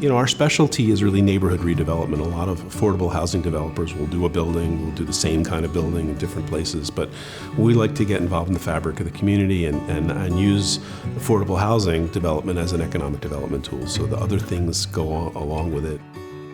You know, our specialty is really neighborhood redevelopment. A lot of affordable housing developers will do a building, will do the same kind of building in different places, but we like to get involved in the fabric of the community and use affordable housing development as an economic development tool, so the other things go along with it.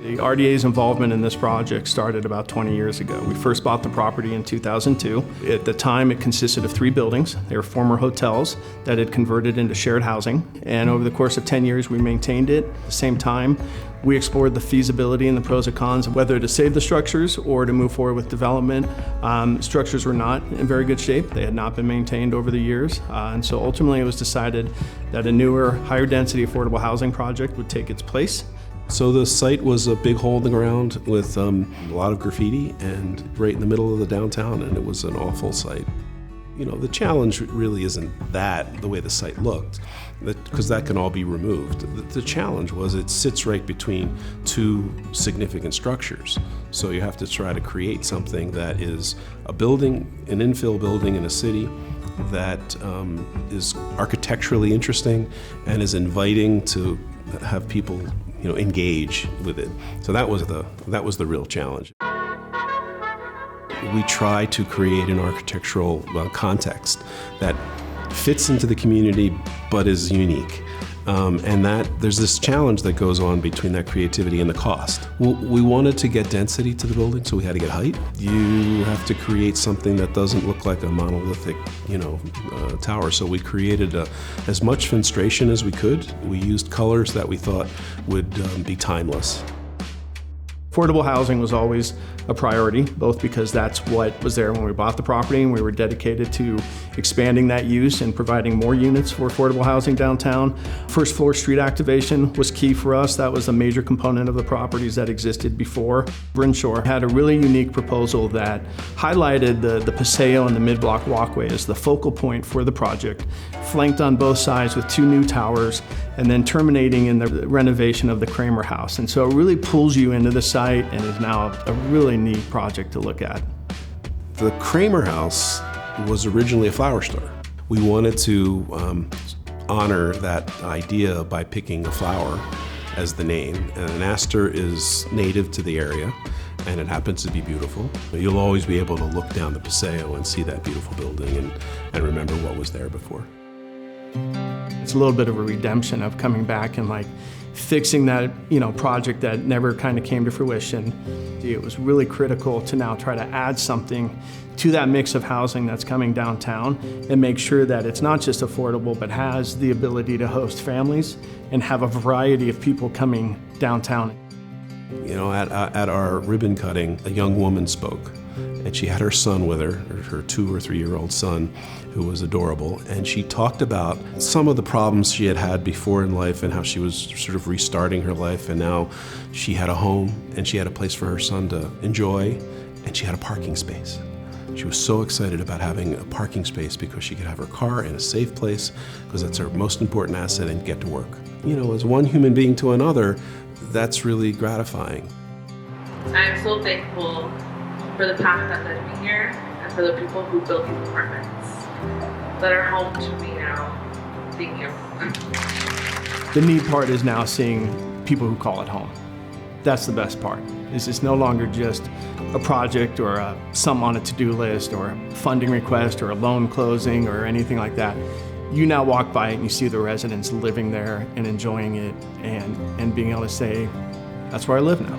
The RDA's involvement in this project started about 20 years ago. We first bought the property in 2002. At the time, it consisted of 3 buildings. They were former hotels that had converted into shared housing. And over the course of 10 years, we maintained it. At the same time, we explored the feasibility and the pros and cons of whether to save the structures or to move forward with development. Structures were not in very good shape. They had not been maintained over the years. And so ultimately, it was decided that a newer, higher density affordable housing project would take its place. So the site was a big hole in the ground with a lot of graffiti and right in the middle of the downtown, and it was an awful site. You know, the challenge really isn't that, the way the site looked, because that can all be removed. The challenge was it sits right between 2 significant structures. So you have to try to create something that is a building, an infill building in a city that is architecturally interesting and is inviting to have people engage with it. So that was the real challenge. We try to create an architectural context that fits into the community but is unique. And that there's this challenge that goes on between that creativity and the cost. We wanted to get density to the building, so we had to get height. You have to create something that doesn't look like a monolithic, tower. So we created as much fenestration as we could. We used colors that we thought would be timeless. Affordable housing was always a priority, both because that's what was there when we bought the property and we were dedicated to expanding that use and providing more units for affordable housing downtown. First floor street activation was key for us. That was a major component of the properties that existed before. Brineshore had a really unique proposal that highlighted the Paseo and the mid-block walkway as the focal point for the project, flanked on both sides with 2 new towers, and then terminating in the renovation of the Kramer House. And so it really pulls you into the site and is now a really neat project to look at. The Kramer House was originally a flower store. We wanted to honor that idea by picking a flower as the name. And Aster is native to the area, and it happens to be beautiful. You'll always be able to look down the Paseo and see that beautiful building and remember what was there before. It's a little bit of a redemption of coming back and fixing that project that never kind of came to fruition. It was really critical to now try to add something to that mix of housing that's coming downtown and make sure that it's not just affordable but has the ability to host families and have a variety of people coming downtown. At our ribbon cutting, a young woman spoke, and she had her son with her 2 or 3-year-old son, who was adorable, and she talked about some of the problems she had had before in life and how she was sort of restarting her life, and now she had a home and she had a place for her son to enjoy, and she had a parking space. She was so excited about having a parking space because she could have her car in a safe place, because that's her most important asset, and get to work. As one human being to another, that's really gratifying. I'm so thankful for the path that led me here and for the people who built these apartments that are home to me now. Thank you. The neat part is now seeing people who call it home. That's the best part. It's no longer just a project or something on a to-do list or a funding request or a loan closing or anything like that. You now walk by it and you see the residents living there and enjoying it and being able to say, that's where I live now.